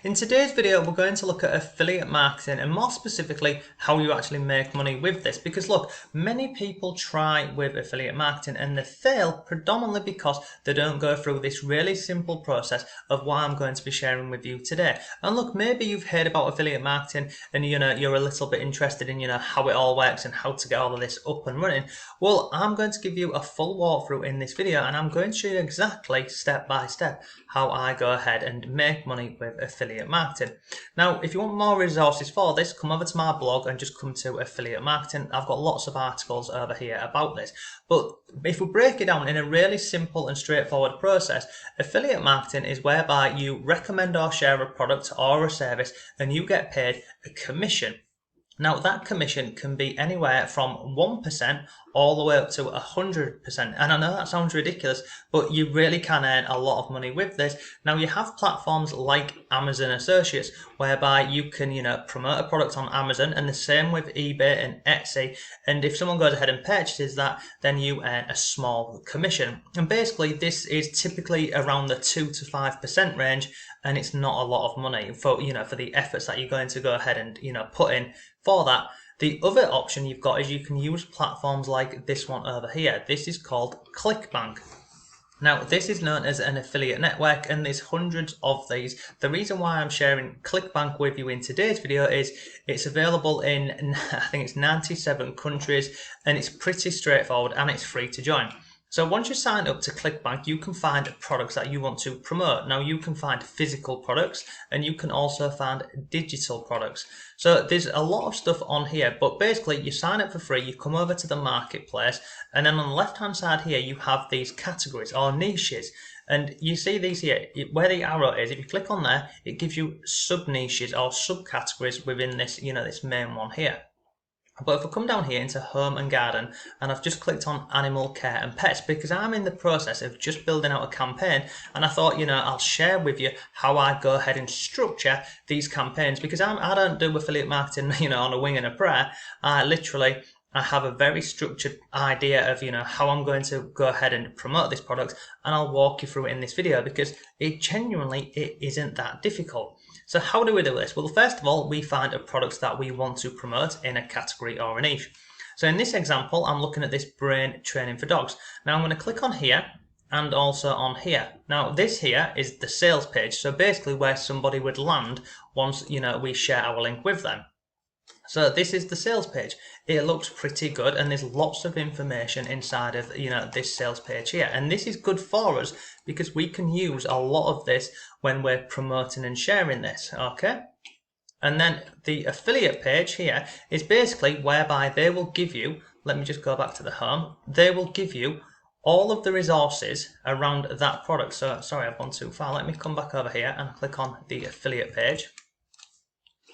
In today's video, we're going to look at affiliate marketing and more specifically how you actually make money with this. Because look, many people try with affiliate marketing and they fail predominantly because they don't go through this really simple process of what I'm going to be sharing with you today. And look, maybe you've heard about affiliate marketing and you're a little bit interested in how it all works and how to get all of this up and running. Well, I'm going to give you a full walkthrough in this video and I'm going to show you exactly step by step how I go ahead and make money with affiliate marketing. Now, if you want more resources for this, come over to my blog and just come to affiliate marketing. I've got lots of articles over here about this. But if we break it down in a really simple and straightforward process, affiliate marketing is whereby you recommend or share a product or a service and you get paid a commission. Now, that commission can be anywhere from 1% all the way up to 100%. And I know that sounds ridiculous, but you really can earn a lot of money with this. Now, you have platforms like Amazon Associates, whereby you can, promote a product on Amazon, and the same with eBay and Etsy. And if someone goes ahead and purchases that, then you earn a small commission. And basically, this is typically around the 2 to 5% range, and it's not a lot of money for, for the efforts that you're going to go ahead and, put in for that. The other option you've got is you can use platforms like this one over here. This is called ClickBank. Now, this is known as an affiliate network and there's hundreds of these. The reason why I'm sharing ClickBank with you in today's video is it's available in, I think it's 97 countries, and it's pretty straightforward and it's free to join. So once you sign up to ClickBank, you can find products that you want to promote. Now, you can find physical products and you can also find digital products. So there's a lot of stuff on here, but basically you sign up for free, you come over to the marketplace, and then on the left-hand side here, you have these categories or niches. And you see these here, where the arrow is, if you click on there, it gives you sub-niches or subcategories within this, this main one here. But if I come down here into home and garden, and I've just clicked on animal care and pets because I'm in the process of just building out a campaign, and I thought, I'll share with you how I go ahead and structure these campaigns, because I don't do affiliate marketing, on a wing and a prayer. I have a very structured idea of, how I'm going to go ahead and promote this product, and I'll walk you through it in this video because it isn't that difficult. So how do we do this? Well, first of all, we find a product that we want to promote in a category or a niche. So in this example, I'm looking at this brain training for dogs. Now I'm going to click on here and also on here. Now this here is the sales page. So basically where somebody would land once, we share our link with them. So this is the sales page. It looks pretty good and there's lots of information inside of this sales page here, and this is good for us because we can use a lot of this when we're promoting and sharing this, okay? And then the affiliate page here is basically whereby they will give you, let me just go back to the home, they will give you all of the resources around that product. So sorry, I've gone too far. Let me come back over here and click on the affiliate page.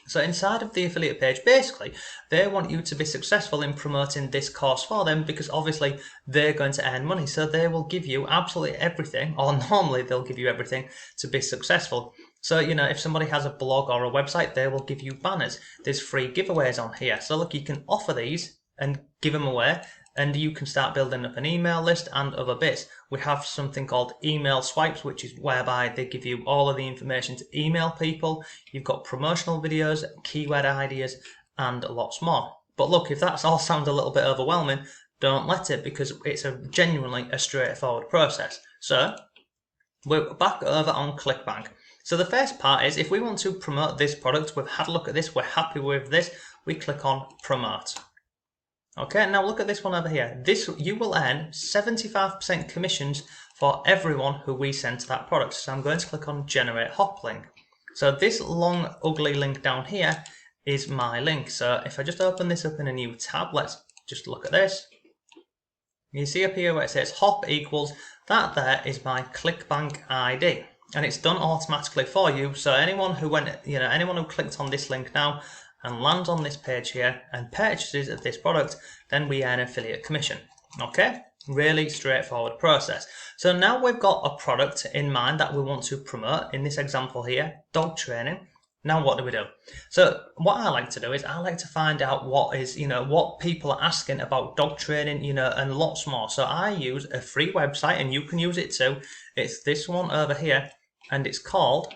So inside of the affiliate page, basically, they want you to be successful in promoting this course for them because obviously they're going to earn money. So they will give you absolutely everything, or normally they'll give you everything to be successful. So, if somebody has a blog or a website, they will give you banners. There's free giveaways on here. So look, you can offer these and give them away, and you can start building up an email list and other bits. We have something called email swipes, which is whereby they give you all of the information to email people. You've got promotional videos, keyword ideas, and lots more. But look, if that all sounds a little bit overwhelming, don't let it, because it's genuinely a straightforward process. So we're back over on ClickBank. So the first part is if we want to promote this product, we've had a look at this, we're happy with this, we click on promote. Okay, now look at this one over here. This, you will earn 75% commissions for everyone who we send to that product. So I'm going to click on generate hop link. So this long ugly link down here is my link. So if I just open this up in a new tab, let's just look at this. You see up here where it says hop equals, that there is my ClickBank ID. And it's done automatically for you. So anyone who anyone who clicked on this link now and lands on this page here and purchases of this product, then we earn affiliate commission. Okay, really straightforward process. So now we've got a product in mind that we want to promote. In this example here, dog training. Now what do we do? So what I like to do is I like to find out what people are asking about dog training, and lots more. So I use a free website, and you can use it too. It's this one over here, and it's called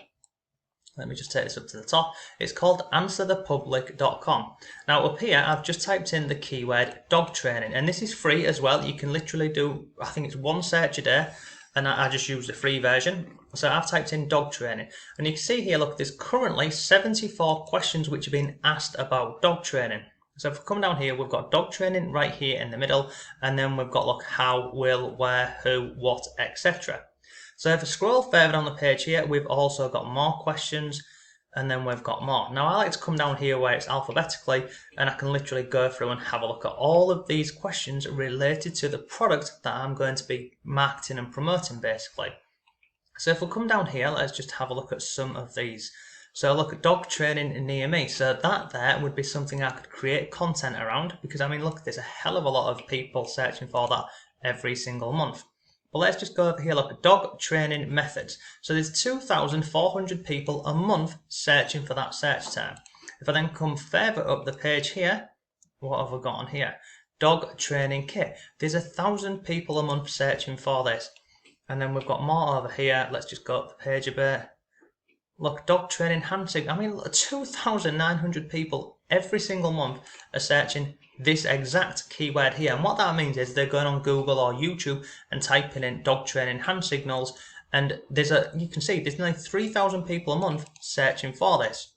Let me just take this up to the top. It's called answerthepublic.com. Now up here, I've just typed in the keyword dog training, and this is free as well. You can literally do, I think it's one search a day, and I just use the free version. So I've typed in dog training, and you can see here, look, there's currently 74 questions which are being asked about dog training. So if we come down here, we've got dog training right here in the middle, and then we've got, look, how, will, where, who, what, etc. So if I scroll further down the page here, we've also got more questions, and then we've got more. Now I like to come down here where it's alphabetically, and I can literally go through and have a look at all of these questions related to the product that I'm going to be marketing and promoting basically. So if we come down here, let's just have a look at some of these. So look at dog training near me. So that there would be something I could create content around, because I mean, look, there's a hell of a lot of people searching for that every single month. But let's just go over here, look at dog training methods. So there's 2,400 people a month searching for that search term. If I then come further up the page here, what have we got on here? Dog training kit. There's 1,000 people a month searching for this. And then we've got more over here. Let's just go up the page a bit. Look, dog training handshake. I mean, 2,900 people every single month are searching this exact keyword here. And what that means is they're going on Google or YouTube and typing in dog training hand signals. And you can see there's nearly 3,000 people a month searching for this.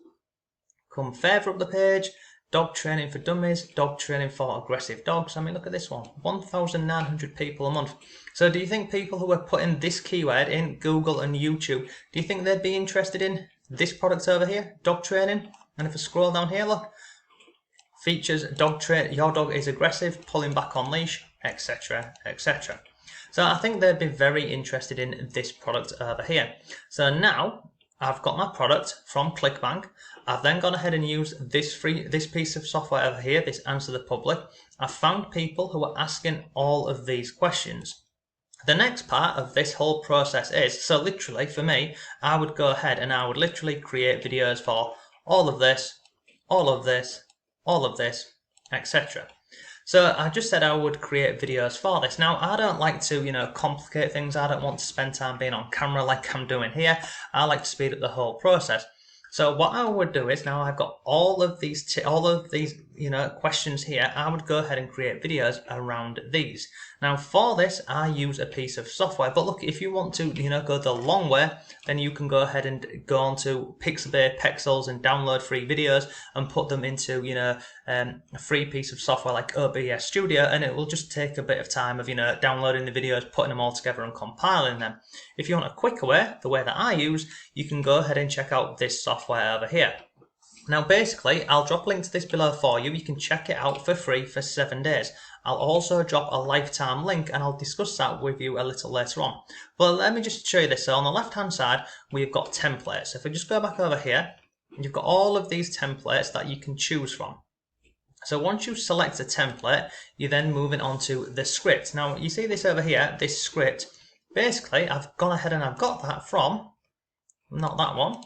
Come further up the page. Dog training for dummies, dog training for aggressive dogs. I mean, look at this one, 1,900 people a month. So do you think people who are putting this keyword in Google and YouTube, do you think they'd be interested in this product over here, dog training? And if I scroll down here, look, features dog train, your dog is aggressive, pulling back on leash, etc, etc. So I think they'd be very interested in this product over here. So now I've got my product from ClickBank. I've then gone ahead and used this piece of software over here, this Answer the Public. I've found people who are asking all of these questions. The next part of this whole process is, so literally for me, I would go ahead and I would literally create videos for all of this, all of this, all of this, etc. So I just said I would create videos for this. Now, I don't like to, complicate things. I don't want to spend time being on camera like I'm doing here. I like to speed up the whole process. So what I would do is, now I've got all of these questions here, I would go ahead and create videos around these. Now for this, I use a piece of software, but look, if you want to, go the long way, then you can go ahead and go on to Pixabay, Pexels and download free videos and put them into, a free piece of software like OBS Studio, and it will just take a bit of time of, downloading the videos, putting them all together and compiling them. If you want a quicker way, the way that I use, you can go ahead and check out this software over here. Now basically, I'll drop a link to this below for you. You can check it out for free for 7 days. I'll also drop a lifetime link and I'll discuss that with you a little later on. But let me just show you this. So on the left hand side, we've got templates. If we just go back over here, you've got all of these templates that you can choose from. So once you select a template, you're then moving on to the script. Now you see this over here, this script. Basically, I've gone ahead and I've got that from, not that one,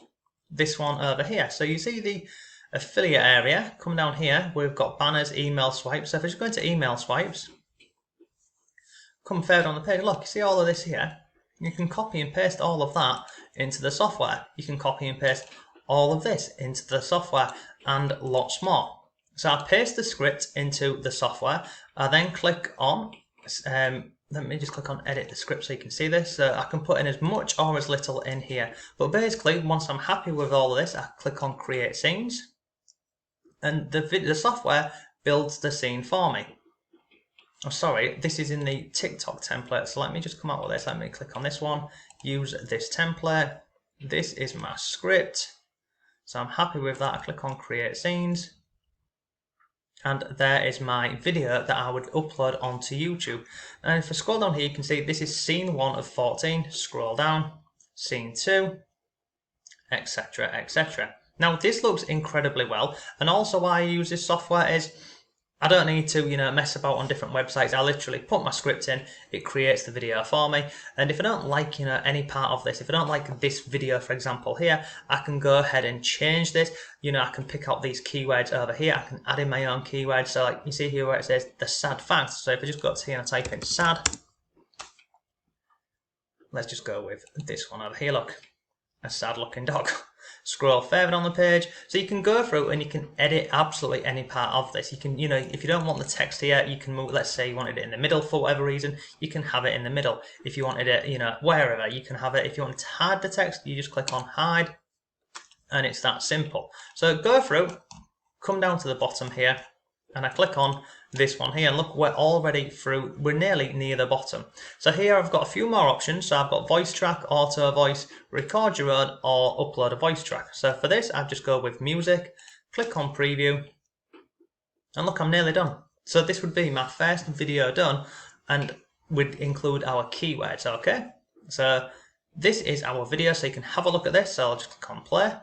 this one over here. So you see the affiliate area, come down here, we've got banners, email swipes. So if I just go into email swipes, come further on the page, look, you see all of this here? You can copy and paste all of that into the software. You can copy and paste all of this into the software and lots more. So I paste the script into the software. I then click on, let me just click on edit the script so you can see this. I can put in as much or as little in here. But basically, once I'm happy with all of this, I click on create scenes. And the software builds the scene for me. Oh, sorry, this is in the TikTok template. So let me just come out with this. Let me click on this one, use this template. This is my script. So I'm happy with that. I click on create scenes. And there is my video that I would upload onto YouTube. And if I scroll down here, you can see this is scene 1 of 14. Scroll down, scene 2, etc, etc. Now this looks incredibly well, and also why I use this software is I don't need to mess about on different websites. I literally put my script in, it creates the video for me, and if I don't like any part of this, if I don't like this video for example here, I can go ahead and change this. I can pick out these keywords over here, I can add in my own keywords. So like you see here where it says the sad fact, so if I just go up to here and I type in sad, let's just go with this one over here, look, a sad looking dog. scroll further on the page. So you can go through and you can edit absolutely any part of this. You can, if you don't want the text here, you can move, let's say you wanted it in the middle for whatever reason, you can have it in the middle. If you wanted it, wherever, you can have it. If you want to hide the text, you just click on hide, and it's that simple. So go through, come down to the bottom here, and I click on this one here, and look, we're already through, we're nearly near the bottom. So here I've got a few more options. So I've got voice track, auto voice, record your own, or upload a voice track. So for this, I just go with music, click on preview, and look, I'm nearly done. So this would be my first video done, and would include our keywords, okay? So this is our video, so you can have a look at this. So I'll just click on play.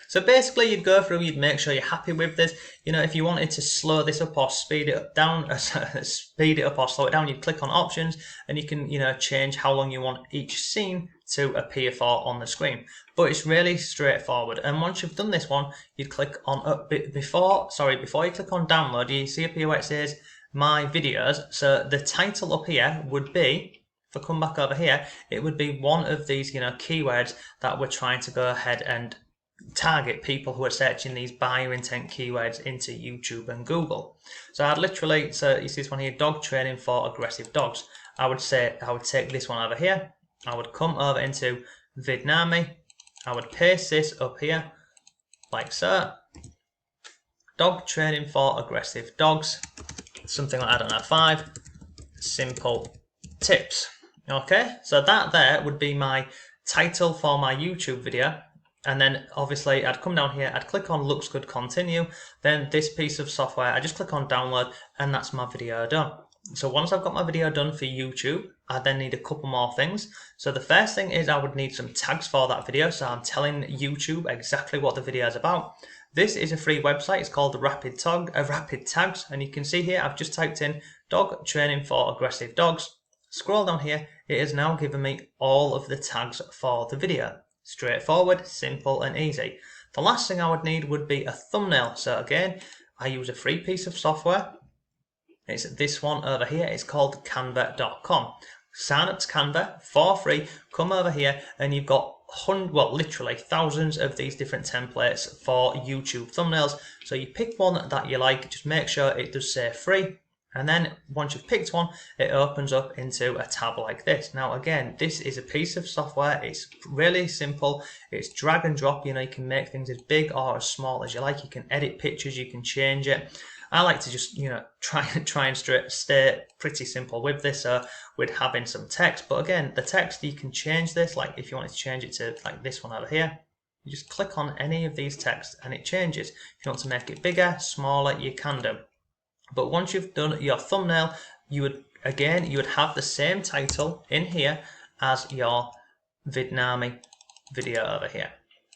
So basically you'd go through, you'd make sure you're happy with this. If you wanted to slow this up or speed it up down, speed it up or slow it down, you'd click on options, and you can, change how long you want each scene to appear for on the screen. But it's really straightforward. And once you've done this one, you'd click on, before you click on download, you see up here where it says my videos. So the title up here would be, if I come back over here, it would be one of these, keywords that we're trying to go ahead and target people who are searching these buyer intent keywords into YouTube and Google. So I'd literally, so you see this one here, dog training for aggressive dogs. I would take this one over here. I would come over into Vidnami. I would paste this up here like so. Dog training for aggressive dogs. Something like, I don't know, 5 simple tips. Okay, so that there would be my title for my YouTube video. And then obviously I'd come down here, I'd click on looks good, continue. Then this piece of software, I just click on download, and that's my video done. So once I've got my video done for YouTube, I then need a couple more things. So the first thing is I would need some tags for that video. So I'm telling YouTube exactly what the video is about. This is a free website. It's called Rapid Tags. And you can see here, I've just typed in dog training for aggressive dogs. Scroll down here, it has now given me all of the tags for the video. Straightforward, simple and easy. The last thing I would need would be a thumbnail. So again, I use a free piece of software. It's this one over here. It's called canva.com. Sign up to Canva for free. Come over here and you've got literally thousands of these different templates for YouTube thumbnails. So you pick one that you like, just make sure it does say free. And then once you've picked one, it opens up into a tab like this. Now again, this is a piece of software. It's really simple. It's drag and drop. You can make things as big or as small as you like. You can edit pictures, you can change it. I like to just, try and stay pretty simple with this, with having some text. But again, the text, you can change this. Like if you wanted to change it to like this one over here, you just click on any of these texts and it changes. If you want to make it bigger, smaller, you can do. But once you've done your thumbnail, you would have the same title in here as your Vidnami video over here.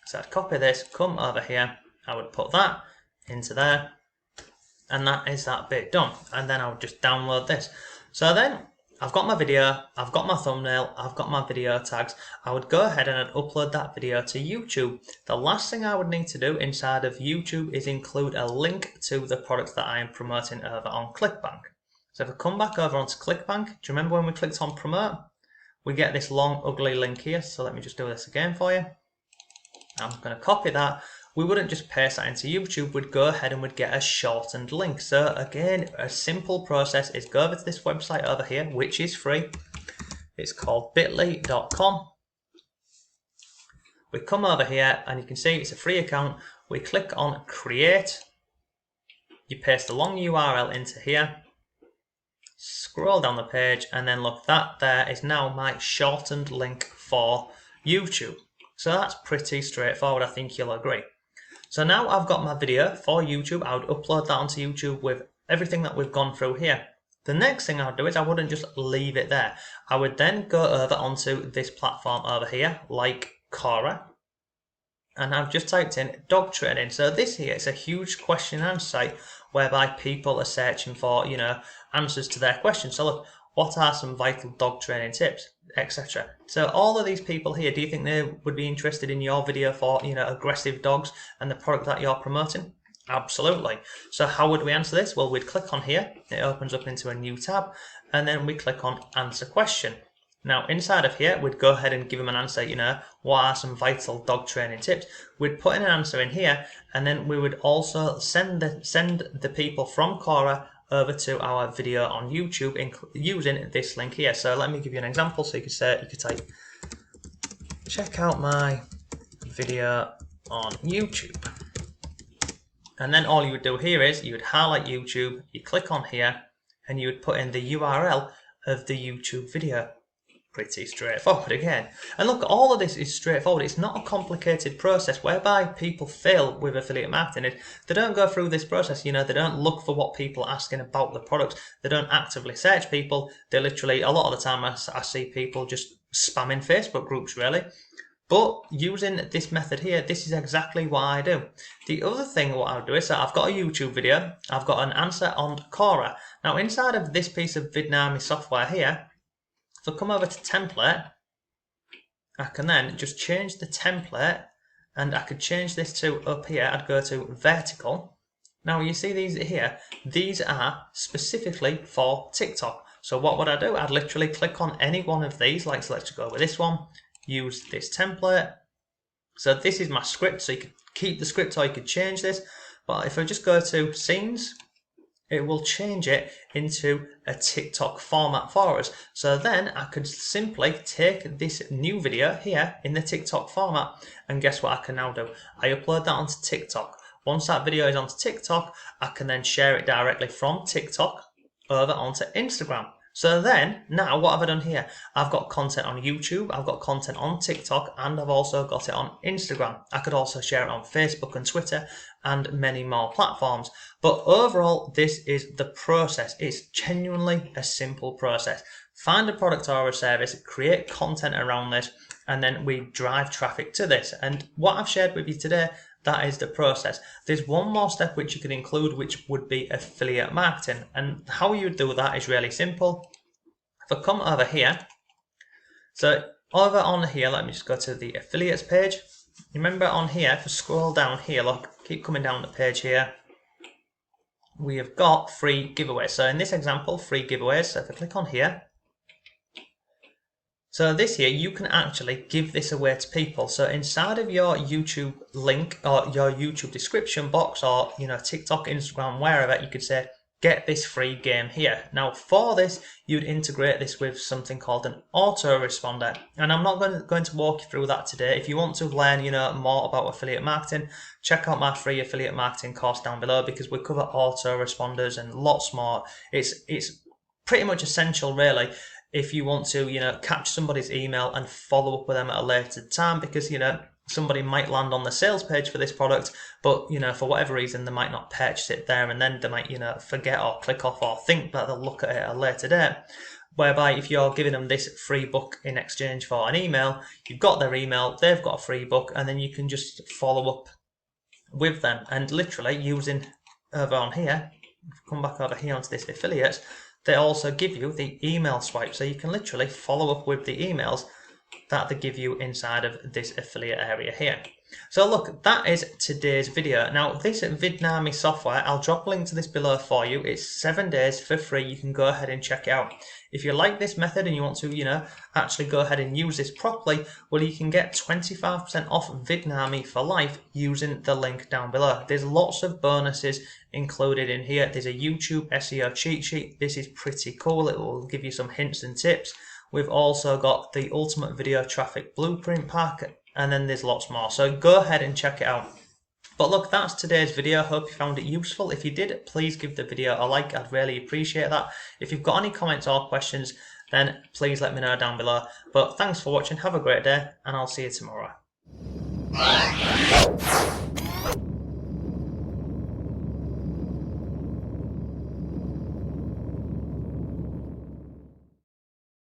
So I'd copy this, come over here, I would put that into there, and that is that bit done. And then I would just download this. So then I've got my video, I've got my thumbnail, I've got my video tags. I would go ahead and I'd upload that video to YouTube. The last thing I would need to do inside of YouTube is include a link to the product that I am promoting over on ClickBank. So if I come back over onto ClickBank, do you remember when we clicked on promote? We get this long ugly link here. So let me just do this again for you. I'm going to copy that. We wouldn't just paste that into YouTube, we'd go ahead and we'd get a shortened link. So again, a simple process is go over to this website over here, which is free. It's called bit.ly.com. We come over here and you can see it's a free account. We click on create. You paste the long URL into here. Scroll down the page and then look, that there is now my shortened link for YouTube. So that's pretty straightforward, I think you'll agree. So now I've got my video for YouTube. I would upload that onto YouTube with everything that we've gone through here. The next thing I would do is I wouldn't just leave it there. I would then go over onto this platform over here, like Quora, and I've just typed in dog training. So this here is a huge question and answer site whereby people are searching for, answers to their questions. So look, what are some vital dog training tips, etc. So all of these people here, do you think they would be interested in your video for, aggressive dogs and the product that you're promoting? Absolutely. So how would we answer this? Well, we'd click on here, it opens up into a new tab, and then we click on answer question. Now inside of here, we'd go ahead and give them an answer, what are some vital dog training tips? We'd put in an answer in here, and then we would also send the people from Quora over to our video on YouTube using this link here. So let me give you an example. So you could type, check out my video on YouTube. And then all you would do here is you would highlight YouTube, you click on here, and you would put in the URL of the YouTube video. Pretty straightforward again. And look, all of this is straightforward. It's not a complicated process whereby people fail with affiliate marketing. They don't go through this process, they don't look for what people are asking about the product. They don't actively search people. They literally, a lot of the time I see people just spamming Facebook groups really. But using this method here, this is exactly what I do. The other thing what I'll do is that I've got a YouTube video, I've got an answer on Quora. Now inside of this piece of Vidnami software here, if I come over to template, I can then just change the template, and I could change this to up here, I'd go to vertical. Now you see these here, these are specifically for TikTok. So what would I do? I'd literally click on any one of these, like so let's go with this one. Use this template. So this is my script, so you could keep the script or you could change this. But if I just go to scenes, it will change it into a TikTok format for us. So then I could simply take this new video here in the TikTok format, and guess what I can now do? I upload that onto TikTok. Once that video is onto TikTok, I can then share it directly from TikTok over onto Instagram. So then, now what have I done here? I've got content on YouTube, I've got content on TikTok, and I've also got it on Instagram. I could also share it on Facebook and Twitter and many more platforms. But overall, this is the process. It's genuinely a simple process. Find a product or a service, create content around this, and then we drive traffic to this. And what I've shared with you today, that is the process. There's one more step which you can include, which would be affiliate marketing. And how you do that is really simple. If I come over here, so over on here, let me just go to the affiliates page. Remember on here, if I scroll down here, look, keep coming down the page here, we have got free giveaways. So in this example, free giveaways. So if I click on here, so this here, you can actually give this away to people. So inside of your YouTube link or your YouTube description box or, TikTok, Instagram, wherever, you could say, get this free game here. Now for this, you'd integrate this with something called an autoresponder. And I'm not going to walk you through that today. If you want to learn, more about affiliate marketing, check out my free affiliate marketing course down below, because we cover autoresponders and lots more. It's pretty much essential really, if you want to, catch somebody's email and follow up with them at a later time, because, somebody might land on the sales page for this product, but, for whatever reason, they might not purchase it there, and then they might, forget or click off or think that they'll look at it at a later date. Whereby if you're giving them this free book in exchange for an email, you've got their email, they've got a free book, and then you can just follow up with them. And literally using over on here, come back over here onto this affiliates, they also give you the email swipe, so you can literally follow up with the emails that they give you inside of this affiliate area here. So look, that is today's video. Now this Vidnami software, I'll drop a link to this below for you. It's 7 days for free. You can go ahead and check it out. If you like this method and you want to, actually go ahead and use this properly, well, you can get 25% off Vidnami for life using the link down below. There's lots of bonuses included in here. There's a YouTube SEO cheat sheet. This is pretty cool. It will give you some hints and tips. We've also got the Ultimate Video Traffic Blueprint Pack, and then there's lots more. So go ahead and check it out. But look, that's today's video. Hope you found it useful. If you did, please give the video a like. I'd really appreciate that. If you've got any comments or questions, then please let me know down below. But thanks for watching. Have a great day, and I'll see you tomorrow.